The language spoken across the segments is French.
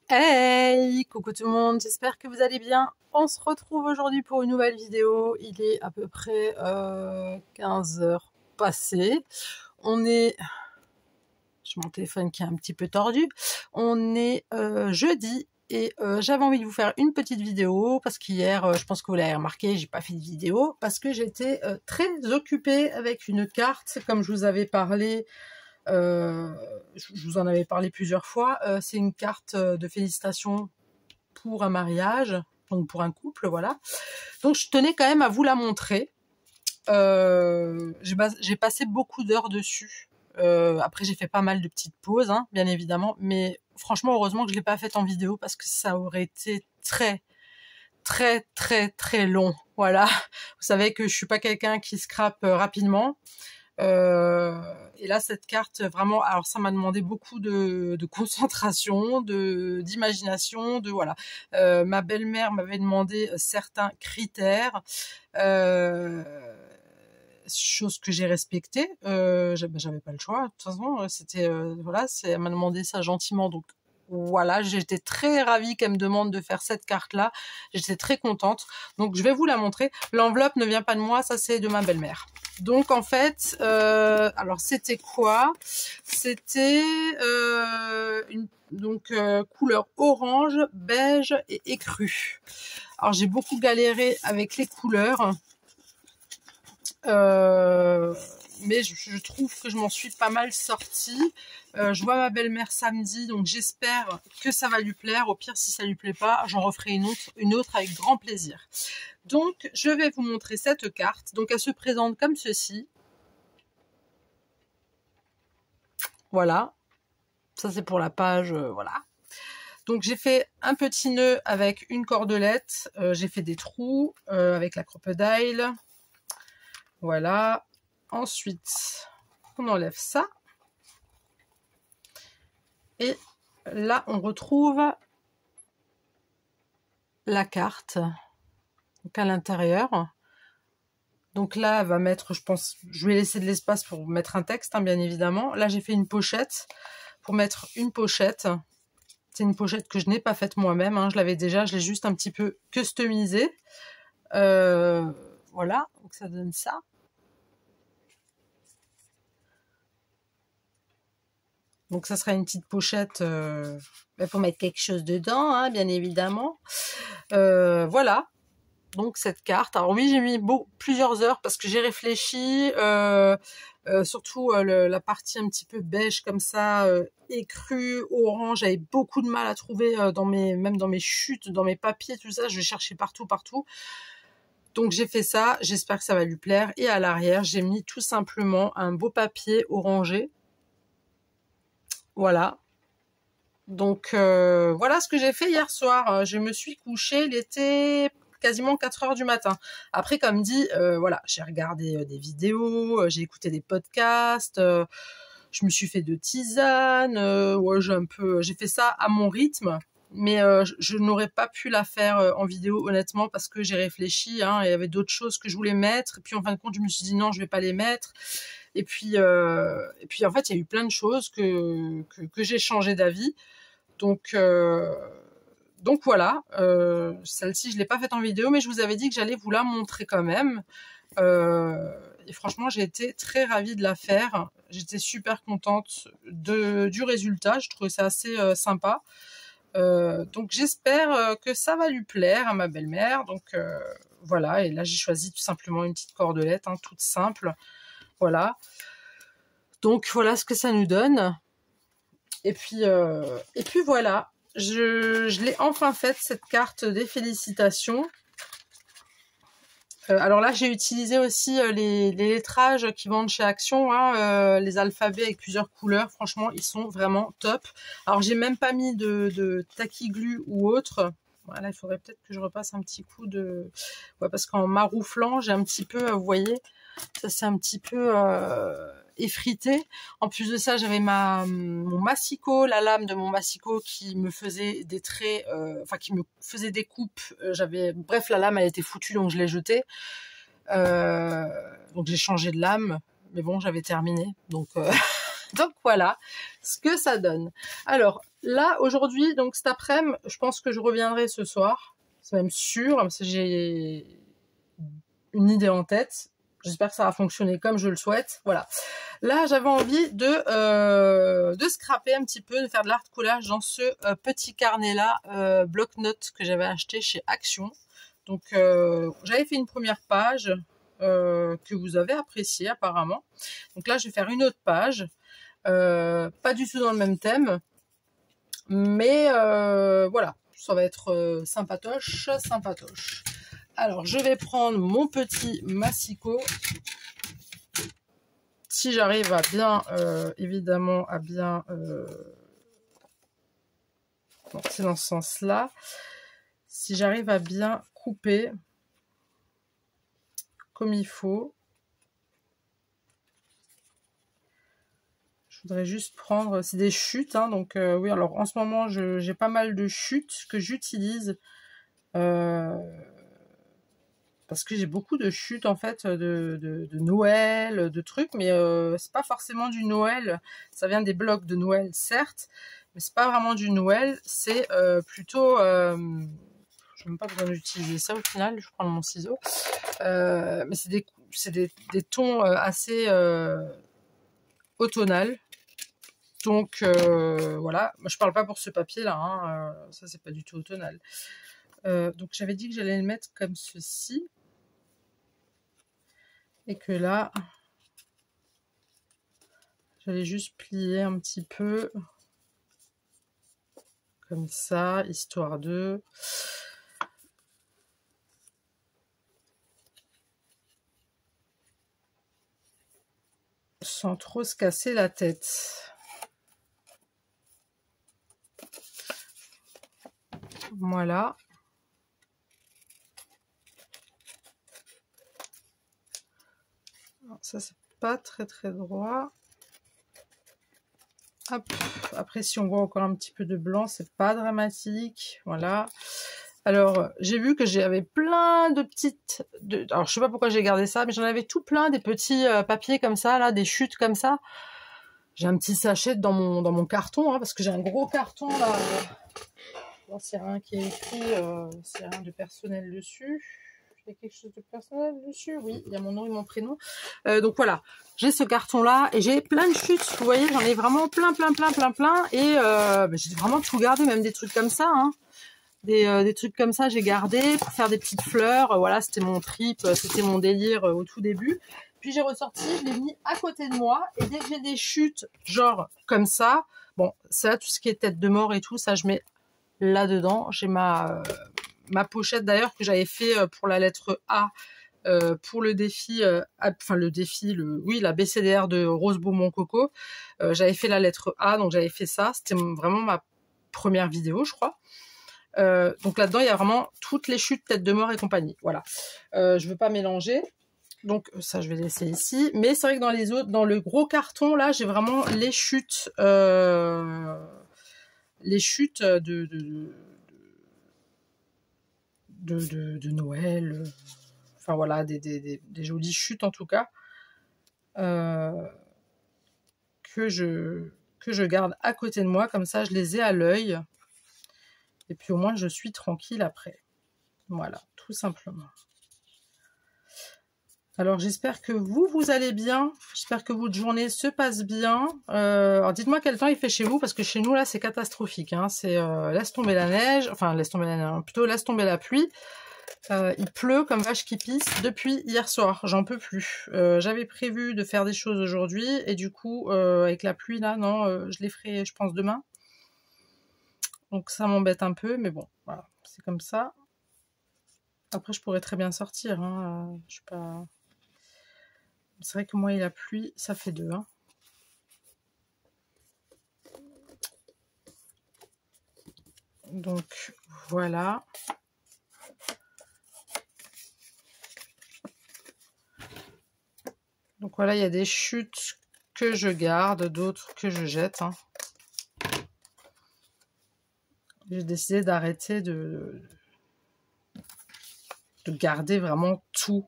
Hey, coucou tout le monde, j'espère que vous allez bien. On se retrouve aujourd'hui pour une nouvelle vidéo. Il est à peu près 15 heures passées. On est... J'ai mon téléphone qui est un petit peu tordu. On est jeudi et j'avais envie de vous faire une petite vidéo parce qu'hier, je pense que vous l'avez remarqué, j'ai pas fait de vidéo parce que j'étais très occupée avec une carte, comme je vous avais parlé. Je vous en avais parlé plusieurs fois. C'est une carte de félicitations pour un mariage, donc pour un couple, voilà. Donc je tenais quand même à vous la montrer. J'ai passé beaucoup d'heures dessus. Après j'ai fait pas mal de petites pauses, hein, bien évidemment, mais franchement heureusement que je l'ai pas faite en vidéo parce que ça aurait été très long. Voilà. Vous savez que je suis pas quelqu'un qui scrape rapidement. Et là, cette carte, vraiment, alors ça m'a demandé beaucoup de concentration, d'imagination, de voilà. Ma belle-mère m'avait demandé certains critères, euh, chose que j'ai respectée. J'avais pas le choix. De toute façon, c'était voilà, elle m'a demandé ça gentiment, donc. Voilà, j'étais très ravie qu'elle me demande de faire cette carte-là. J'étais très contente. Donc, je vais vous la montrer. L'enveloppe ne vient pas de moi, ça c'est de ma belle-mère. Donc, en fait, alors c'était quoi? C'était couleur orange, beige et écru. Alors, j'ai beaucoup galéré avec les couleurs. Mais je trouve que je m'en suis pas mal sortie. Je vois ma belle-mère samedi, donc j'espère que ça va lui plaire. Au pire, si ça lui plaît pas, j'en referai une autre avec grand plaisir. Donc, je vais vous montrer cette carte. Donc, elle se présente comme ceci. Voilà. Ça, c'est pour la page, voilà. Donc, j'ai fait un petit nœud avec une cordelette. J'ai fait des trous avec la crocodile. Voilà. Ensuite, on enlève ça. Et là, on retrouve la carte. Donc à l'intérieur. Donc là, elle va mettre, je pense, je vais laisser de l'espace pour mettre un texte, hein, bien évidemment. Là, j'ai fait une pochette pour mettre une pochette. C'est une pochette que je n'ai pas faite moi-même. Hein, je l'avais déjà, je l'ai juste un petit peu customisée. Voilà, donc ça donne ça. Donc ça sera une petite pochette pour mettre quelque chose dedans, hein, bien évidemment. Voilà. Donc cette carte. Alors oui, j'ai mis plusieurs heures parce que j'ai réfléchi. Surtout la partie un petit peu beige comme ça, écru, orange. J'avais beaucoup de mal à trouver même dans mes chutes, dans mes papiers, tout ça. Je cherchais partout. Donc j'ai fait ça. J'espère que ça va lui plaire. Et à l'arrière, j'ai mis tout simplement un beau papier orangé. Voilà. Donc voilà ce que j'ai fait hier soir. Je me suis couchée, il était quasiment 4 heures du matin. Après, comme dit, voilà, j'ai regardé des vidéos, j'ai écouté des podcasts, je me suis fait de tisane, ouais, j'ai fait ça à mon rythme. Mais je n'aurais pas pu la faire en vidéo honnêtement parce que j'ai réfléchi, hein, il y avait d'autres choses que je voulais mettre. Et puis en fin de compte, je me suis dit non, je vais pas les mettre. Et puis en fait, il y a eu plein de choses que j'ai changé d'avis. Donc voilà, celle-ci je l'ai pas faite en vidéo, mais je vous avais dit que j'allais vous la montrer quand même. Et franchement, j'ai été très ravie de la faire. J'étais super contente du résultat. Je trouvais ça assez sympa. Donc j'espère que ça va lui plaire à ma belle-mère. Donc voilà, et là j'ai choisi tout simplement une petite cordelette, hein, toute simple. Voilà. Donc voilà ce que ça nous donne. Et puis voilà, je l'ai enfin faite, cette carte des félicitations. Alors là, j'ai utilisé aussi les lettrages qui vendent chez Action, hein, les alphabets avec plusieurs couleurs. Franchement, ils sont vraiment top. Alors, j'ai même pas mis de taquiglu ou autre. Voilà, il faudrait peut-être que je repasse un petit coup de... Ouais, parce qu'en marouflant, j'ai un petit peu, vous voyez, ça c'est un petit peu effrité. En plus de ça, j'avais mon massicot, la lame de mon massicot qui me faisait des traits, enfin qui me faisait des coupes. Bref, la lame elle était foutue donc je l'ai jetée. Donc j'ai changé de lame, mais bon, j'avais terminé. Donc Donc voilà ce que ça donne. Alors là, aujourd'hui, donc cet après-midi, je pense que je reviendrai ce soir. C'est même sûr, parce que j'ai une idée en tête. J'espère que ça va fonctionner comme je le souhaite. Voilà. Là, j'avais envie de scraper un petit peu, de faire de l'art collage dans ce petit carnet-là, bloc-notes que j'avais acheté chez Action. Donc, j'avais fait une première page que vous avez appréciée apparemment. Donc là, je vais faire une autre page. Pas du tout dans le même thème. Mais voilà, ça va être sympatoche, sympatoche. Alors, je vais prendre mon petit massicot. Si j'arrive à bien, évidemment, à bien... bon, c'est dans ce sens-là. Si j'arrive à bien couper comme il faut. Je voudrais juste prendre... C'est des chutes, hein, donc oui, alors en ce moment, j'ai pas mal de chutes que j'utilise. Parce que j'ai beaucoup de chutes en fait de Noël, de trucs, mais c'est pas forcément du Noël. Ça vient des blocs de Noël, certes, mais c'est pas vraiment du Noël. C'est plutôt, je n'ai même pas besoin d'utiliser ça au final. Je prends mon ciseau, mais c'est des tons assez automnal. Donc voilà, moi je parle pas pour ce papier là, hein, ça c'est pas du tout automnal. Donc j'avais dit que j'allais le mettre comme ceci. Et que là, j'allais juste plier un petit peu, comme ça, histoire de... sans trop se casser la tête. Voilà. Ça, c'est pas très très droit. Hop. Après, si on voit encore un petit peu de blanc, c'est pas dramatique. Voilà. Alors, j'ai vu que j'avais plein de petites... alors, je sais pas pourquoi j'ai gardé ça, mais j'en avais tout plein, des petits papiers comme ça, là, des chutes comme ça. J'ai un petit sachet dans mon carton, hein, parce que j'ai un gros carton, là. S'il y a rien qui est écrit, s'il y a rien de personnel dessus. Il y a quelque chose de personnel dessus? Oui, il y a mon nom et mon prénom. Donc voilà, j'ai ce carton-là et j'ai plein de chutes. Vous voyez, j'en ai vraiment plein. Et j'ai vraiment tout gardé, même des trucs comme ça, hein. Des trucs comme ça, j'ai gardé pour faire des petites fleurs. Voilà, c'était mon trip, c'était mon délire au tout début. Puis j'ai ressorti, je l'ai mis à côté de moi. Et dès que j'ai des chutes, genre comme ça, bon, ça, tout ce qui est tête de mort et tout, ça, je mets là-dedans. J'ai ma pochette d'ailleurs que j'avais fait pour la lettre A. Pour le défi, enfin le défi, oui, la BCDR de Rose Beaumont Coco, j'avais fait la lettre A, donc j'avais fait ça. C'était vraiment ma première vidéo, je crois. Donc là-dedans, il y a vraiment toutes les chutes, tête de mort et compagnie. Voilà. Je veux pas mélanger. Donc ça, je vais laisser ici. Mais c'est vrai que dans les autres, dans le gros carton, là, j'ai vraiment les chutes de Noël. Enfin voilà, des jolies chutes en tout cas. Que je garde à côté de moi. Comme ça, je les ai à l'œil. Et puis au moins, je suis tranquille après. Voilà, tout simplement. Alors j'espère que vous allez bien. J'espère que votre journée se passe bien. Alors dites-moi quel temps il fait chez vous, parce que chez nous là c'est catastrophique, hein. C'est laisse tomber la neige, enfin laisse tomber la neige, plutôt laisse tomber la pluie. Il pleut comme vache qui pisse depuis hier soir, j'en peux plus. J'avais prévu de faire des choses aujourd'hui et du coup avec la pluie là, non, je les ferai je pense demain. Donc ça m'embête un peu, mais bon, voilà, c'est comme ça. Après je pourrais très bien sortir, hein. Je suis pas... C'est vrai que moi et la pluie, ça fait deux. Hein. Donc voilà. Donc voilà, il y a des chutes que je garde, d'autres que je jette. Hein. J'ai décidé d'arrêter de garder vraiment tout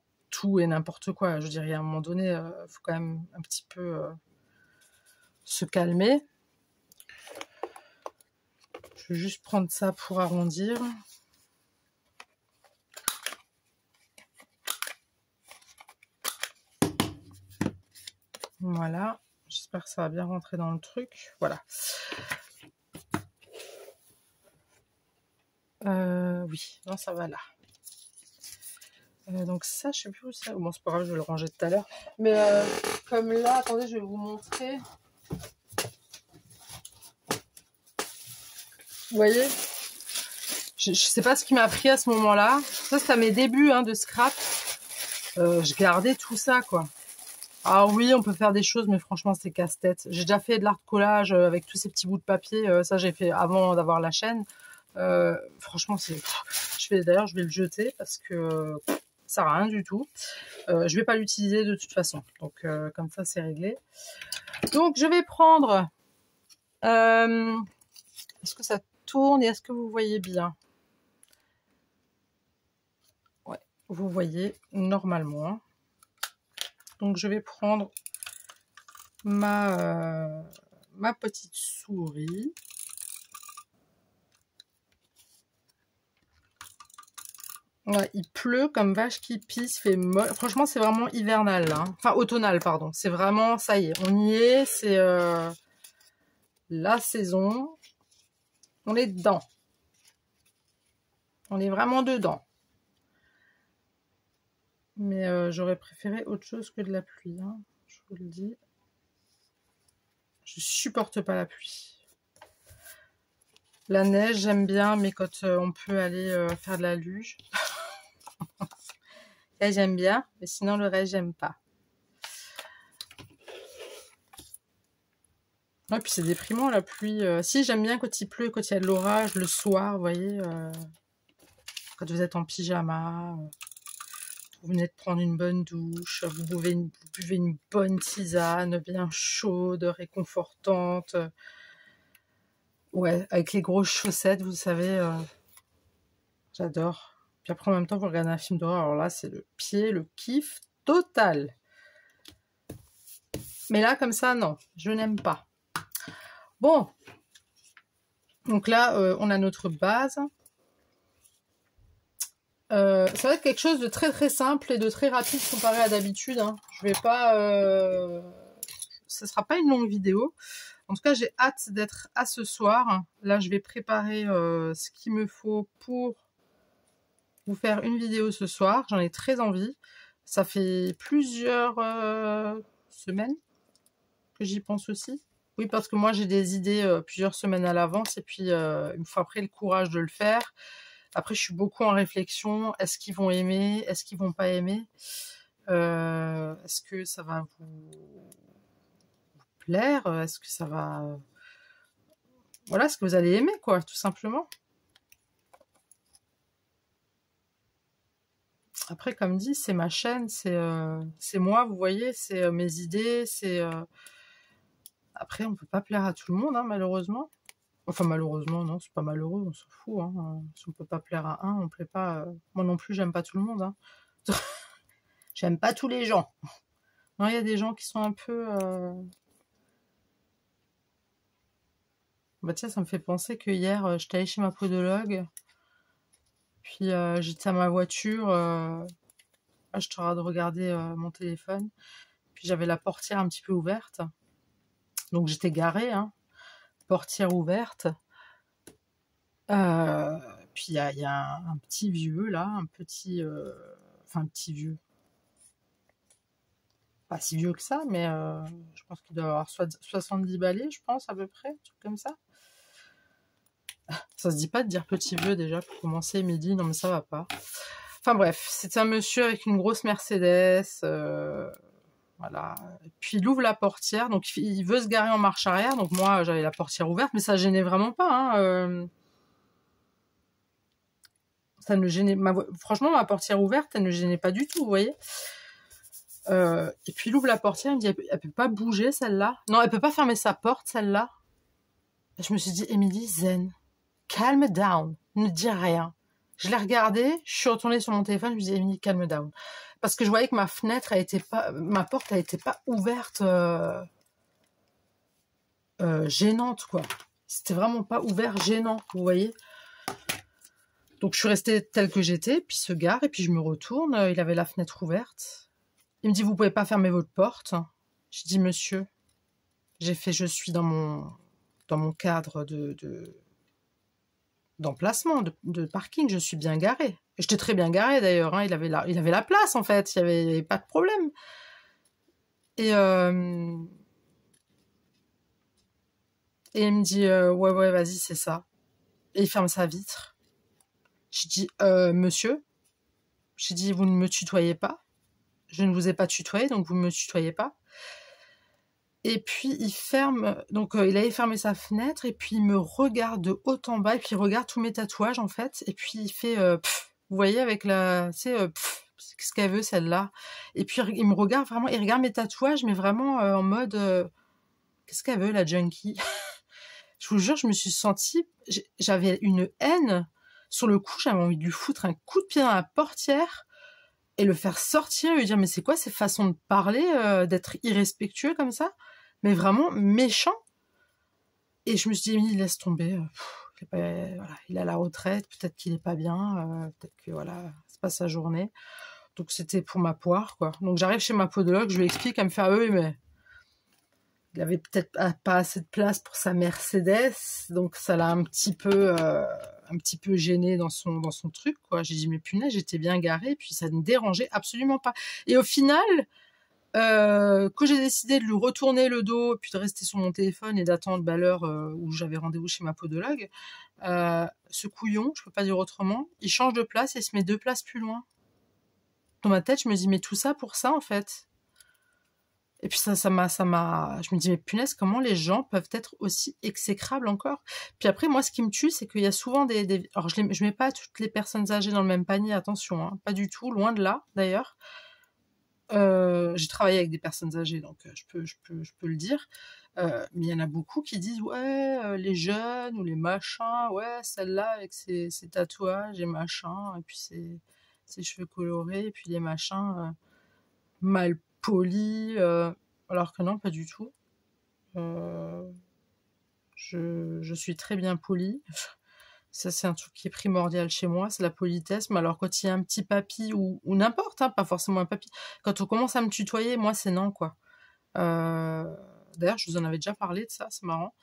et n'importe quoi. Je dirais à un moment donné, il faut quand même un petit peu se calmer. Je vais juste prendre ça pour arrondir. Voilà, j'espère que ça va bien rentrer dans le truc. Voilà. Oui, non, ça va là. Donc ça, je sais plus où ça. Bon, c'est pas grave, je vais le ranger tout à l'heure. Mais comme là, attendez, je vais vous montrer. Vous voyez, je sais pas ce qui m'a pris à ce moment-là. Ça, c'est à mes débuts hein, de scrap. Je gardais tout ça, quoi. Ah oui, on peut faire des choses, mais franchement, c'est casse-tête. J'ai déjà fait de l'art collage avec tous ces petits bouts de papier. Ça, j'ai fait avant d'avoir la chaîne. Franchement, c'est. D'ailleurs, je vais le jeter parce que ça sert à rien du tout. Je vais pas l'utiliser de toute façon. Donc, comme ça, c'est réglé. Donc, je vais prendre. Est-ce que ça tourne et est-ce que vous voyez bien? Ouais, vous voyez normalement. Donc, je vais prendre ma petite souris. Ouais, il pleut comme vache qui pisse, fait molle. Franchement, c'est vraiment hivernal, là. Hein. Enfin, automnal, pardon. C'est vraiment, ça y est, on y est. C'est la saison. On est dedans. On est vraiment dedans. Mais j'aurais préféré autre chose que de la pluie. Hein, je vous le dis. Je supporte pas la pluie. La neige, j'aime bien, mais quand on peut aller faire de la luge... Là, j'aime bien, mais sinon le reste, j'aime pas. Ouais, puis c'est déprimant la pluie. Si, j'aime bien quand il pleut, quand il y a de l'orage, le soir, vous voyez. Quand vous êtes en pyjama, vous venez de prendre une bonne douche, vous buvez une bonne tisane bien chaude, réconfortante. Ouais, avec les grosses chaussettes, vous savez, j'adore. Puis après, en même temps, vous regardez un film d'horreur. Alors là, c'est le pied, le kiff total. Mais là, comme ça, non, je n'aime pas. Bon. Donc là, on a notre base. Ça va être quelque chose de très très simple et de très rapide comparé à d'habitude. Hein. Je vais pas... Ce sera pas une longue vidéo. En tout cas, j'ai hâte d'être à ce soir. Là, je vais préparer ce qu'il me faut pour vous faire une vidéo ce soir. J'en ai très envie. Ça fait plusieurs semaines que j'y pense aussi. Oui, parce que moi, j'ai des idées plusieurs semaines à l'avance. Et puis, il me faut après le courage de le faire. Après, je suis beaucoup en réflexion. Est-ce qu'ils vont aimer? Est-ce qu'ils vont pas aimer? Est-ce que ça va vous plaire? Est-ce que ça va... Voilà, est-ce que vous allez aimer, quoi, tout simplement? Après, comme dit, c'est ma chaîne, c'est moi, vous voyez, c'est mes idées, c'est... Après, on peut pas plaire à tout le monde, hein, malheureusement. Enfin, malheureusement, non, c'est pas malheureux, on s'en fout. Hein. Si on peut pas plaire à un, on plaît pas... Moi non plus, j'aime pas tout le monde. Hein. J'aime pas tous les gens. Non, il y a des gens qui sont un peu... Bah tiens, ça me fait penser que hier, j'étais allée chez ma podologue. Puis j'étais à ma voiture. Je suis en train de regarder mon téléphone. Puis j'avais la portière un petit peu ouverte. Donc j'étais garée, hein. Portière ouverte. Puis il y a un petit vieux là, un petit... Enfin, un petit vieux. Pas si vieux que ça, mais je pense qu'il doit avoir 70 balais, je pense, à peu près. Un truc comme ça. Ça se dit pas de dire petit vieux déjà pour commencer midi, non mais ça va pas. Enfin bref, c'est un monsieur avec une grosse Mercedes, voilà. Puis il ouvre la portière, donc il veut se garer en marche arrière, donc moi j'avais la portière ouverte, mais ça gênait vraiment pas. Hein, ça ne gênait, franchement ma portière ouverte, elle ne gênait pas du tout, vous voyez. Et puis il ouvre la portière, il me dit elle peut pas bouger celle-là. Non, elle peut pas fermer sa porte celle-là. Et je me suis dit Émilie, zen. Calm down, ne dis rien. Je l'ai regardé, je suis retournée sur mon téléphone, je me disais, Émilie, calm down. Parce que je voyais que ma porte, elle était pas ouverte. gênante, quoi. C'était vraiment pas ouvert, gênant, vous voyez. Donc, je suis restée telle que j'étais, puis il se gare, et puis je me retourne. Il avait la fenêtre ouverte. Il me dit, vous pouvez pas fermer votre porte. Je dis, monsieur, j'ai fait, je suis dans mon cadre d'emplacement, de parking, je suis bien garée. Et j'étais très bien garée, d'ailleurs. Hein. Il avait la place, en fait. Il y avait pas de problème. Et il me dit, ouais, vas-y, c'est ça. Et il ferme sa vitre. Je dis, monsieur, j'ai dit, vous ne me tutoyez pas. Je ne vous ai pas tutoyé, donc vous ne me tutoyez pas. Et puis, il ferme, donc il avait fermé sa fenêtre, et puis il me regarde de haut en bas, et puis il regarde tous mes tatouages, en fait, et puis il fait, vous voyez, avec la, tu sais, qu'est-ce qu'elle veut, celle-là? Et puis, il me regarde vraiment, il regarde mes tatouages, mais vraiment en mode, qu'est-ce qu'elle veut, la junkie? Je vous jure, je me suis sentie, j'avais une haine. Sur le coup, j'avais envie de lui foutre un coup de pied dans la portière et le faire sortir, lui dire, mais c'est quoi ces façons de parler, d'être irrespectueux comme ça? Mais vraiment méchant. Et je me suis dit, laisse tomber. Voilà, il est à la retraite, peut-être qu'il est pas bien, peut-être que voilà, c'est pas sa journée. Donc c'était pour ma poire, quoi. Donc j'arrive chez ma podologue, je lui explique, elle me fait, ah oui, mais il avait peut-être pas assez de place pour sa Mercedes, donc ça l'a un petit peu gêné dans son truc, quoi. J'ai dit, mais punaise, j'étais bien garée, puis ça ne dérangeait absolument pas. Et au final, quand j'ai décidé de lui retourner le dos, puis de rester sur mon téléphone et d'attendre l'heure où j'avais rendez-vous chez ma podologue, ce couillon, je peux pas dire autrement, il change de place et se met 2 places plus loin. Dans ma tête, je me dis, mais tout ça pour ça, en fait. Et puis je me dis, mais punaise, comment les gens peuvent être aussi exécrables encore? Puis après, moi, ce qui me tue, c'est qu'il y a souvent alors je mets pas toutes les personnes âgées dans le même panier, attention, hein, pas du tout, loin de là, d'ailleurs. J'ai travaillé avec des personnes âgées, donc je peux le dire. Mais il y en a beaucoup qui disent, ouais, les jeunes ou les machins, ouais, celle-là avec ses tatouages et machin, et puis ses cheveux colorés, et puis les machins mal polis, alors que non, pas du tout. Je suis très bien polie. Ça, c'est un truc qui est primordial chez moi, c'est la politesse. Mais alors, quand il y a un petit papy ou n'importe, hein, pas forcément un papy, quand on commence à me tutoyer, moi, c'est non, quoi. D'ailleurs, je vous en avais déjà parlé de ça, c'est marrant.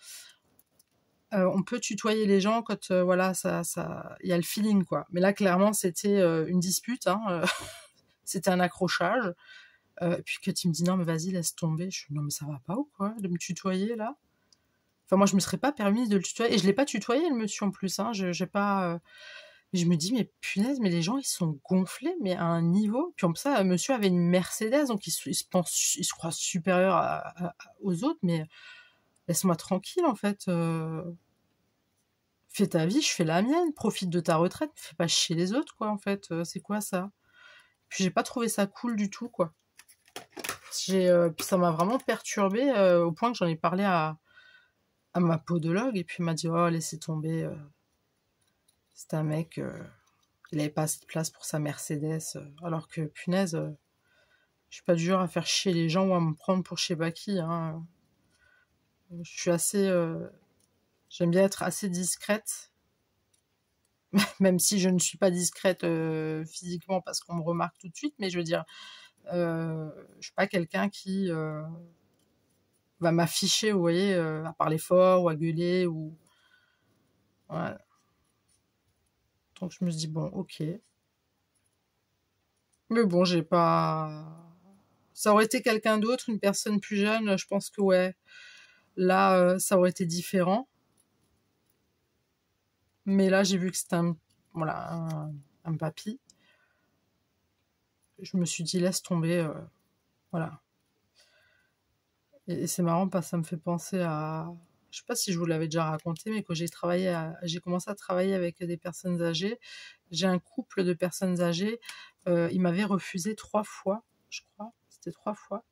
On peut tutoyer les gens quand, voilà, il y a le feeling, quoi. Mais là, clairement, c'était une dispute, hein, c'était un accrochage. Et puis que tu me dis, non, mais vas-y, laisse tomber. Je suis, non, mais ça va pas ou quoi, de me tutoyer, là? Enfin, moi, je me serais pas permise de le tutoyer. Et je l'ai pas tutoyé, le monsieur, en plus. Hein. J'ai pas... Je me dis, mais punaise, mais les gens, ils sont gonflés, mais à un niveau. Puis en plus, ça, monsieur avait une Mercedes, donc il se croit supérieur aux autres, mais laisse-moi tranquille, en fait. Fais ta vie, je fais la mienne. Profite de ta retraite, fais pas chier les autres, quoi, en fait. C'est quoi, ça? Puis j'ai pas trouvé ça cool du tout, quoi. Puis ça m'a vraiment perturbée, au point que j'en ai parlé à ma podologue, et puis il m'a dit, oh, laissez tomber, c'est un mec, il avait pas assez de place pour sa Mercedes, alors que, punaise, je suis pas du genre à faire chier les gens ou à me prendre pour je sais pas qui, hein. Je suis assez, j'aime bien être assez discrète, même si je ne suis pas discrète physiquement parce qu'on me remarque tout de suite, mais je veux dire, je suis pas quelqu'un qui va m'afficher, vous voyez, à parler fort ou à gueuler ou... Ouais. Donc je me suis dit, bon, ok. Mais bon, j'ai pas... Ça aurait été quelqu'un d'autre, une personne plus jeune, je pense que ouais. Là, ça aurait été différent. Mais là, j'ai vu que c'était voilà, un papy. Je me suis dit, laisse tomber, voilà. Et c'est marrant parce que ça me fait penser à... Je sais pas si je vous l'avais déjà raconté, mais quand j'ai commencé à travailler avec des personnes âgées, j'ai un couple de personnes âgées, ils m'avaient refusé 3 fois, je crois. C'était 3 fois.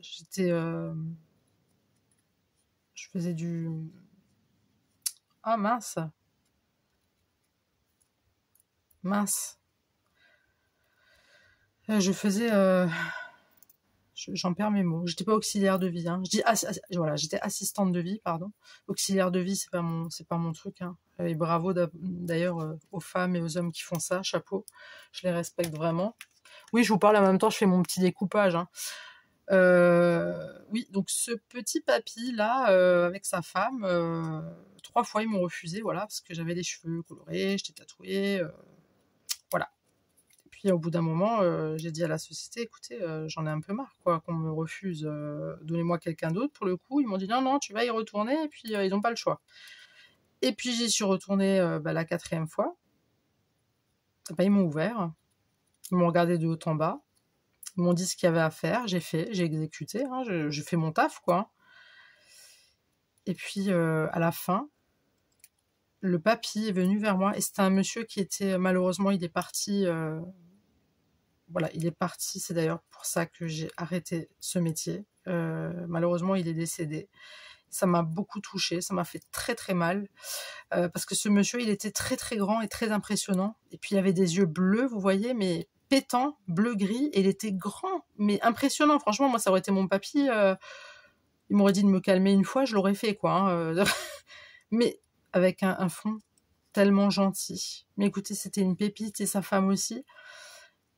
J'étais... je faisais du... Ah mince. Mince. Je j'en perds mes mots. J'étais pas auxiliaire de vie, hein. Je dis voilà, j'étais assistante de vie, pardon. Auxiliaire de vie, c'est pas mon truc, hein. Et bravo d'ailleurs aux femmes et aux hommes qui font ça, chapeau. Je les respecte vraiment. Oui, je vous parle en même temps, je fais mon petit découpage, hein. Oui, donc ce petit papy là, avec sa femme, 3 fois ils m'ont refusé, voilà, parce que j'avais les cheveux colorés, j'étais tatouée, voilà. Puis au bout d'un moment, j'ai dit à la société, écoutez, j'en ai un peu marre, quoi, qu'on me refuse, donnez-moi quelqu'un d'autre pour le coup. Ils m'ont dit non, non, tu vas y retourner, et puis ils n'ont pas le choix. Et puis j'y suis retournée la 4e fois. Ils m'ont ouvert, ils m'ont regardé de haut en bas. Ils m'ont dit ce qu'il y avait à faire, j'ai exécuté, hein, j'ai fait mon taf, quoi. Et puis, à la fin, le papy est venu vers moi, et c'était un monsieur qui était, malheureusement, il est parti, voilà, il est parti, c'est d'ailleurs pour ça que j'ai arrêté ce métier. Malheureusement, il est décédé. Ça m'a beaucoup touchée, ça m'a fait très très mal, parce que ce monsieur, il était très très grand et très impressionnant. Et puis, il avait des yeux bleus, vous voyez, mais pétant, bleu-gris, et il était grand, mais impressionnant. Franchement, moi, ça aurait été mon papy, il m'aurait dit de me calmer une fois, je l'aurais fait, quoi, hein, mais avec un fond tellement gentil. Mais écoutez, c'était une pépite, et sa femme aussi.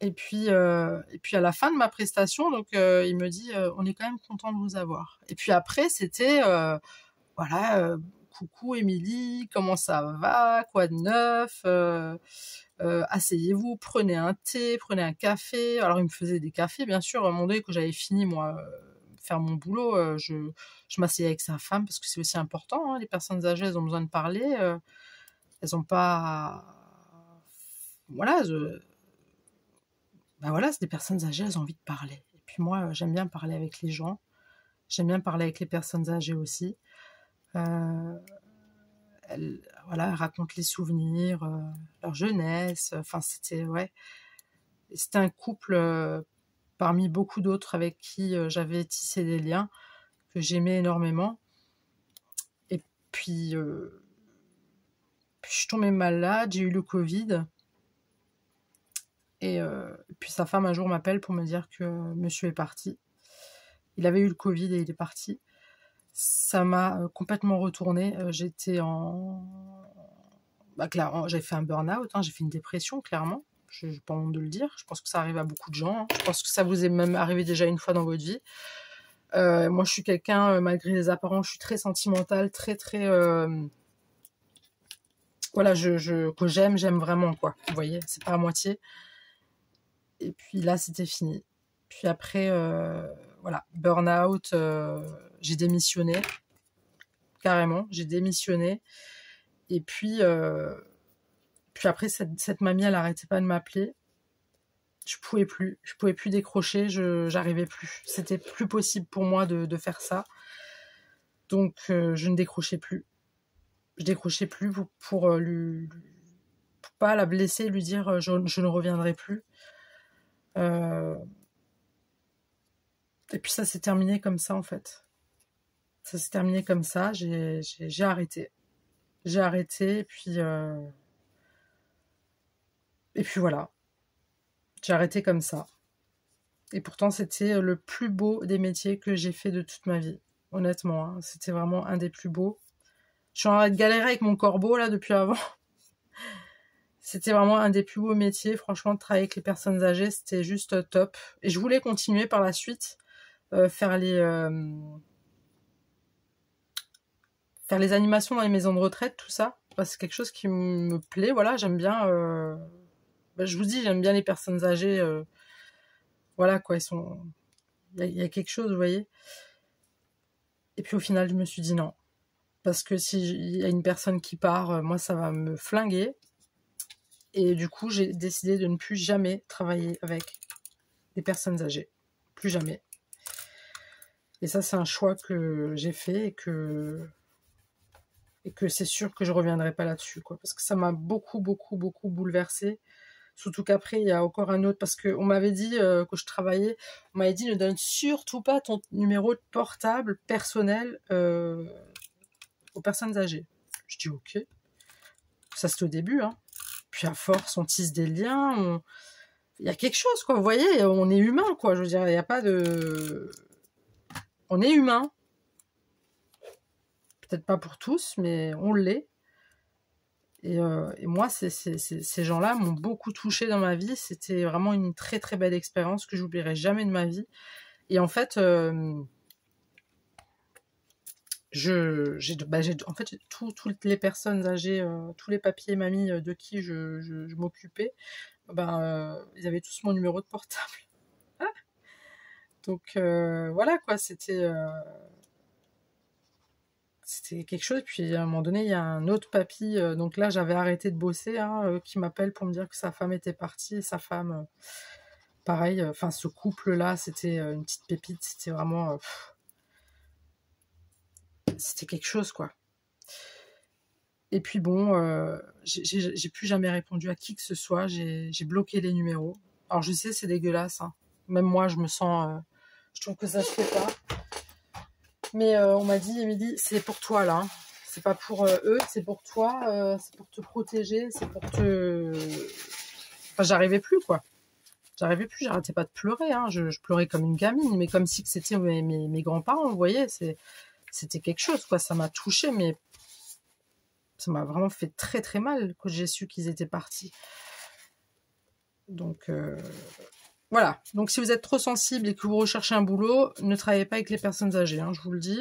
Et puis à la fin de ma prestation, donc il me dit on est quand même content de vous avoir. Et puis après, c'était voilà, coucou Émilie, comment ça va, quoi de neuf, asseyez-vous, prenez un thé, prenez un café. Alors il me faisait des cafés, bien sûr. À un moment donné que j'avais fini moi faire mon boulot, je m'asseyais avec sa femme, parce que c'est aussi important, hein, les personnes âgées, elles ont besoin de parler, elles ont pas, voilà, ben voilà, c'est des personnes âgées, elles ont envie de parler. Et puis moi, j'aime bien parler avec les gens. J'aime bien parler avec les personnes âgées aussi. Voilà, elles racontent les souvenirs, leur jeunesse. Enfin, c'était, ouais. C'était un couple parmi beaucoup d'autres avec qui j'avais tissé des liens que j'aimais énormément. Et puis, je suis tombée malade, j'ai eu le Covid. Et puis sa femme un jour m'appelle pour me dire que monsieur est parti. Il avait eu le Covid et il est parti. Ça m'a complètement retournée. J'étais en... clairement, j'ai fait un burn-out, hein, j'ai fait une dépression, clairement. Je n'ai pas honte de le dire. Je pense que ça arrive à beaucoup de gens, hein. Je pense que ça vous est même arrivé déjà une fois dans votre vie. Moi, je suis quelqu'un, malgré les apparences, je suis très sentimentale, très, très... voilà, que j'aime vraiment, quoi. Vous voyez, c'est pas à moitié. Et puis là, c'était fini. Puis après, voilà, burn-out, j'ai démissionné. Carrément, j'ai démissionné. Et puis après, cette mamie, elle arrêtait pas de m'appeler. Je pouvais plus décrocher, j'arrivais plus. C'était plus possible pour moi de faire ça. Donc, je ne décrochais plus. Je décrochais plus pour pas la blesser, lui dire je ne reviendrai plus. Et puis ça s'est terminé comme ça, en fait. Ça s'est terminé comme ça, j'ai arrêté. J'ai arrêté, et puis voilà. J'ai arrêté comme ça. Et pourtant, c'était le plus beau des métiers que j'ai fait de toute ma vie. Honnêtement, hein, c'était vraiment un des plus beaux. Je suis en train de galérer avec mon corbeau, là, depuis avant. C'était vraiment un des plus beaux métiers. Franchement, de travailler avec les personnes âgées, c'était juste top. Et je voulais continuer par la suite, faire les animations dans les maisons de retraite, tout ça. C'est quelque chose qui me plaît, voilà, j'aime bien... je vous dis, j'aime bien les personnes âgées. Voilà, quoi, ils sont... Il y a quelque chose, vous voyez. Et puis au final, je me suis dit non. Parce que s'il y a une personne qui part, moi, ça va me flinguer. Et du coup, j'ai décidé de ne plus jamais travailler avec des personnes âgées. Plus jamais. Et ça, c'est un choix que j'ai fait, et que c'est sûr que je reviendrai pas là-dessus, quoi. Parce que ça m'a beaucoup, beaucoup, beaucoup bouleversée. Surtout qu'après, il y a encore un autre, parce qu'on m'avait dit que je travaillais, on m'avait dit ne donne surtout pas ton numéro de portable personnel aux personnes âgées. Je dis ok. Ça, c'est au début, hein. Puis à force, on tisse des liens. il y a quelque chose, quoi. Vous voyez, on est humain, quoi. Je veux dire, il n'y a pas de... On est humain. Peut-être pas pour tous, mais on l'est. Et moi, ces gens-là m'ont beaucoup touchée dans ma vie. C'était vraiment une très très belle expérience que j'oublierai jamais de ma vie. Et en fait, en fait, toutes les personnes âgées, tous les papiers mamies de qui je m'occupais, ils avaient tous mon numéro de portable. Donc voilà quoi, c'était quelque chose. Puis à un moment donné, il y a un autre papy, donc là j'avais arrêté de bosser, hein, qui m'appelle pour me dire que sa femme était partie, et sa femme, pareil, enfin ce couple-là, c'était une petite pépite, c'était vraiment... c'était quelque chose, quoi. Et puis bon, j'ai plus jamais répondu à qui que ce soit, j'ai bloqué les numéros. Alors je sais, c'est dégueulasse, hein. Même moi, je me sens... je trouve que ça se fait pas. Mais on m'a dit, Émilie, c'est pour toi, là. Hein. C'est pas pour eux, c'est pour toi, c'est pour te protéger, c'est pour te... Enfin, j'arrivais plus, quoi. J'arrivais plus, j'arrêtais pas de pleurer, hein. Je pleurais comme une gamine, mais comme si c'était mes grands-parents, vous voyez, c'était quelque chose, quoi. Ça m'a touchée, mais ça m'a vraiment fait très très mal quand j'ai su qu'ils étaient partis. Donc voilà. Donc si vous êtes trop sensible et que vous recherchez un boulot, ne travaillez pas avec les personnes âgées, hein, je vous le dis.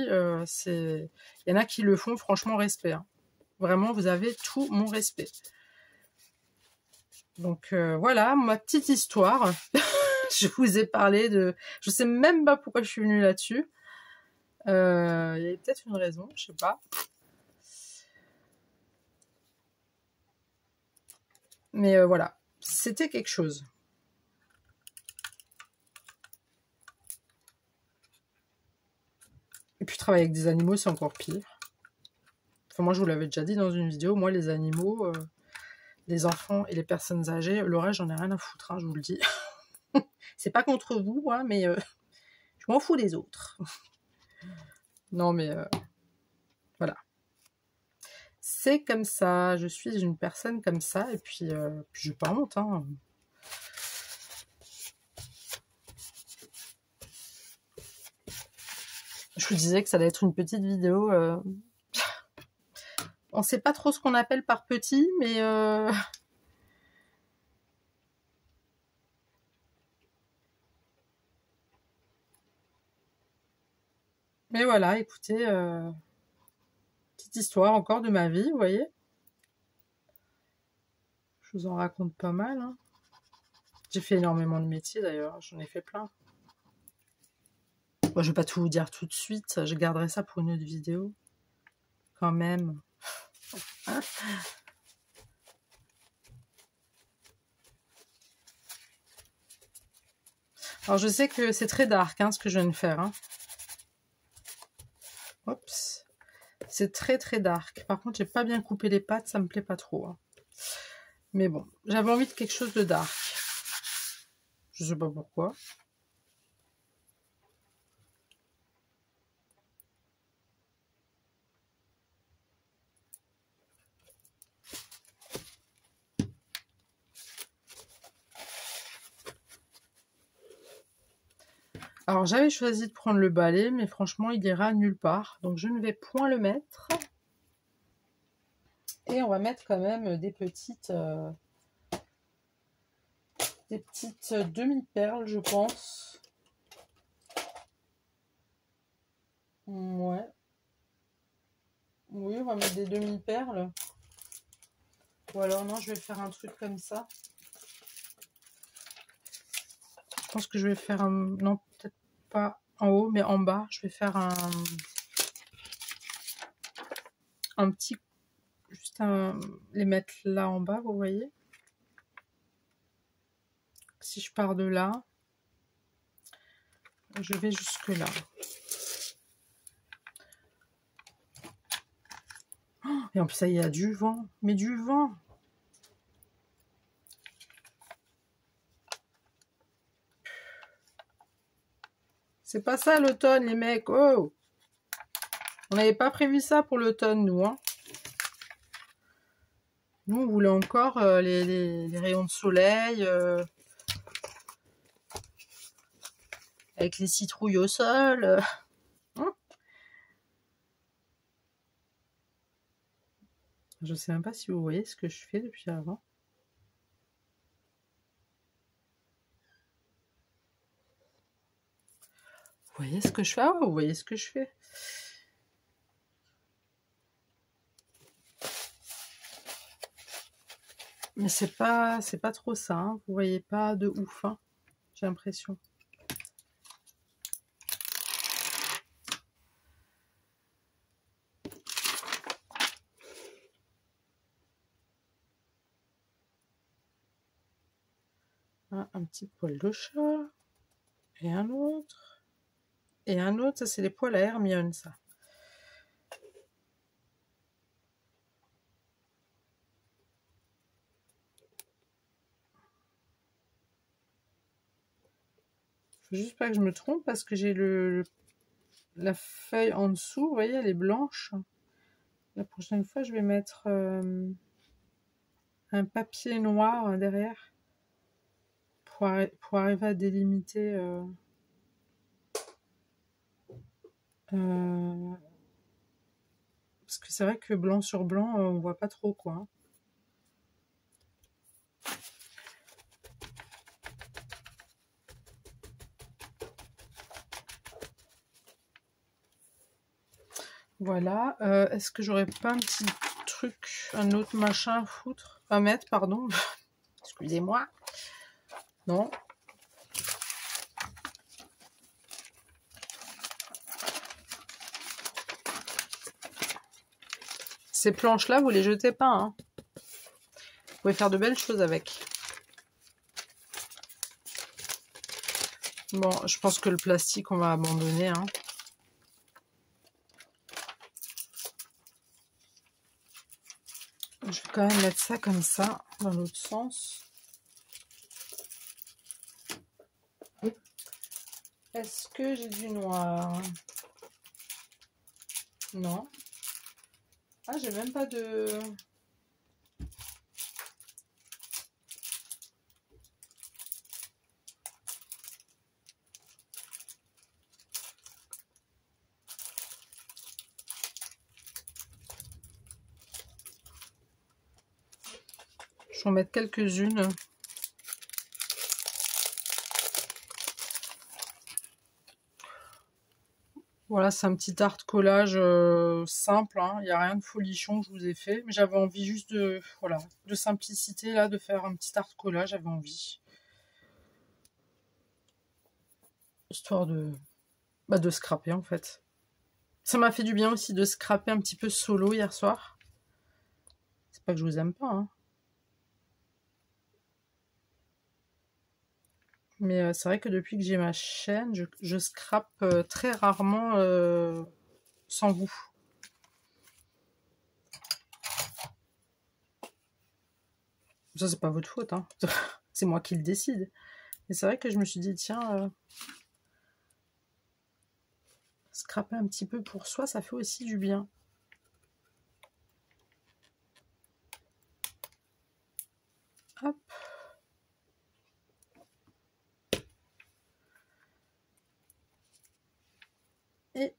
Il y en a qui le font, franchement, respect. Hein. Vraiment, vous avez tout mon respect. Donc voilà, ma petite histoire. Je vous ai parlé de... Je sais même pas pourquoi je suis venue là-dessus. Il y avait peut-être une raison, je sais pas. Mais voilà, c'était quelque chose. Et puis travailler avec des animaux, c'est encore pire. Enfin, moi, je vous l'avais déjà dit dans une vidéo, moi, les animaux, les enfants et les personnes âgées, le reste, j'en ai rien à foutre, hein, je vous le dis. C'est pas contre vous, hein, mais je m'en fous des autres. Non, mais voilà. C'est comme ça, je suis une personne comme ça, et puis je n'ai pas honte, hein. Je vous disais que ça allait être une petite vidéo. On sait pas trop ce qu'on appelle par petit, mais mais voilà, écoutez, petite histoire encore de ma vie, vous voyez. Je vous en raconte pas mal. Hein. J'ai fait énormément de métiers d'ailleurs, j'en ai fait plein. Bon, je vais pas tout vous dire tout de suite, je garderai ça pour une autre vidéo. Quand même. Alors je sais que c'est très dark, hein, ce que je viens de faire. Hein. Oups. C'est très très dark. Par contre, j'ai pas bien coupé les pattes, ça me plaît pas trop. Hein. Mais bon, j'avais envie de quelque chose de dark. Je sais pas pourquoi. Alors j'avais choisi de prendre le balai, mais franchement il ira nulle part. Donc je ne vais point le mettre. Et on va mettre quand même des petites demi-perles, je pense. Ouais. Oui, on va mettre des demi-perles. Ou alors non, je vais faire un truc comme ça. Je pense que je vais faire un... Non, peut-être pas en haut, mais en bas. Je vais faire un petit... Juste les mettre là en bas, vous voyez. Si je pars de là, je vais jusque là. Et en plus, ça y a du vent. Mais du vent. C'est pas ça l'automne, les mecs. Oh! On n'avait pas prévu ça pour l'automne, nous. Hein. Nous, on voulait encore les rayons de soleil. avec les citrouilles au sol. Je sais même pas si vous voyez ce que je fais depuis avant. Vous voyez ce que je fais? Ah, vous voyez ce que je fais? Mais c'est pas trop ça, hein. Vous voyez pas de ouf, hein, j'ai l'impression. Ah, un petit poil de chat. Et un autre. Et un autre, ça c'est les poils à Hermione, ça. Faut juste pas que je me trompe parce que j'ai la feuille en dessous, vous voyez, elle est blanche. La prochaine fois, je vais mettre un papier noir derrière pour arriver à délimiter parce que c'est vrai que blanc sur blanc, on voit pas trop quoi, hein. Voilà. Est-ce que j'aurais pas un petit truc, un autre machin à mettre, pardon. Excusez-moi. Non. Ces planches-là, vous les jetez pas, hein. Vous pouvez faire de belles choses avec. Bon, je pense que le plastique, on va abandonner, hein. Je vais quand même mettre ça comme ça, dans l'autre sens. Est-ce que j'ai du noir? Non. Ah, j'ai même pas de... Je vais en mettre quelques-unes. Voilà, c'est un petit art collage simple, hein. Il n'y a rien de folichon que je vous ai fait. Mais j'avais envie juste de, voilà, de simplicité, là, de faire un petit art collage, j'avais envie. Histoire de scraper, en fait. Ça m'a fait du bien aussi de scraper un petit peu solo hier soir. C'est pas que je vous aime pas, hein. Mais c'est vrai que depuis que j'ai ma chaîne, je scrape très rarement sans vous. Ça, c'est pas votre faute, hein. C'est moi qui le décide. Mais c'est vrai que je me suis dit, tiens, scraper un petit peu pour soi, ça fait aussi du bien. Hop. Et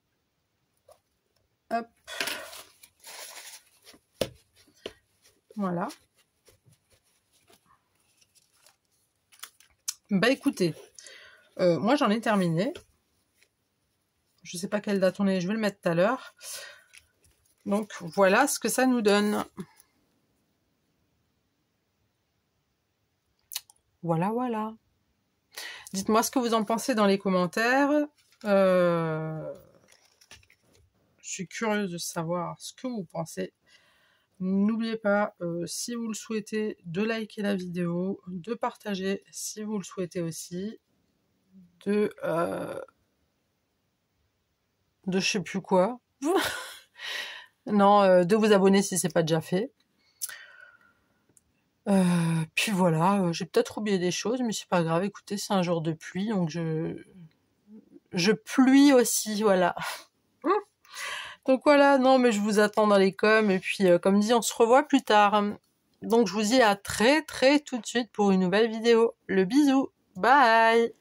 hop. Voilà. Bah écoutez, moi j'en ai terminé. Je sais pas quelle date on est, je vais le mettre tout à l'heure. Donc voilà ce que ça nous donne. Voilà, voilà. Dites-moi ce que vous en pensez dans les commentaires. Je suis curieuse de savoir ce que vous pensez. N'oubliez pas, si vous le souhaitez, de liker la vidéo, de partager si vous le souhaitez aussi, de je sais plus quoi. Non, de vous abonner si c'est pas déjà fait. Puis voilà, j'ai peut-être oublié des choses, mais c'est pas grave. Écoutez, c'est un jour de pluie, donc je pluie aussi, voilà. Donc voilà, non, mais je vous attends dans les coms, et puis comme dit, on se revoit plus tard. Donc je vous dis à très tout de suite pour une nouvelle vidéo. Le bisou, bye!